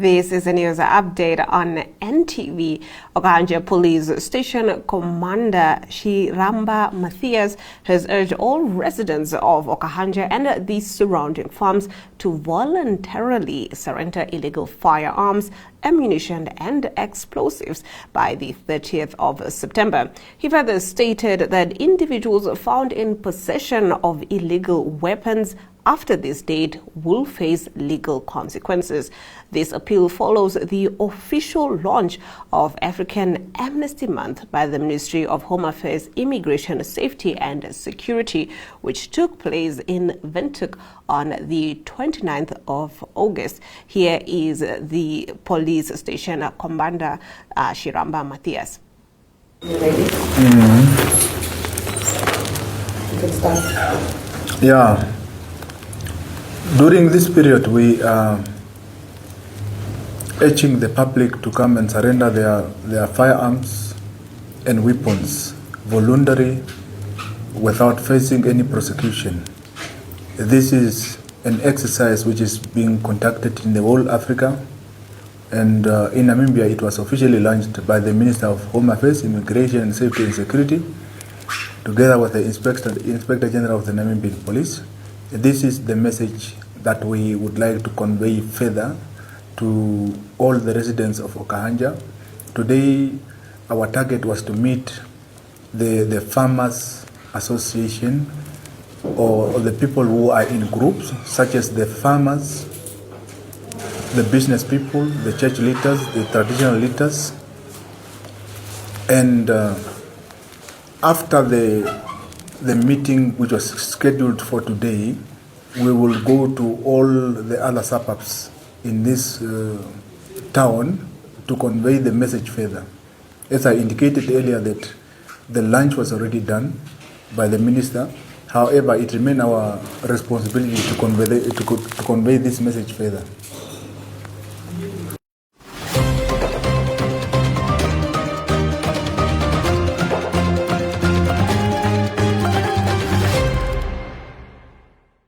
This is a news update on NTV. Okahandja Police Station Commander Tjarimba Mathais has urged all residents of Okahandja and the surrounding farms to voluntarily surrender illegal firearms, ammunition and explosives by the 30th of September. He further stated that individuals found in possession of illegal weapons after this date will face legal consequences. This appeal follows the official launch of African Amnesty Month by the Ministry of Home Affairs, Immigration, Safety and Security, which took place in Windhoek on the 29th of August. Here is the police station Commander Tjarimba Mathais. You ready? You can start. Yeah. During this period, we are urging the public to come and surrender their firearms and weapons voluntarily without facing any prosecution. This is an exercise which is being conducted in the whole Africa, and in Namibia it was officially launched by the Minister of Home Affairs, Immigration, Safety and Security, together with the Inspector General of the Namibian Police. This is the message that we would like to convey further to all the residents of Okahandja. Today, our target was to meet the Farmers Association or the people who are in groups, such as the farmers, the business people, the church leaders, the traditional leaders. And after the meeting, which was scheduled for today, we will go to all the other suburbs in this town to convey the message further. As I indicated earlier, that the launch was already done by the minister. However, it remains our responsibility to convey this message further.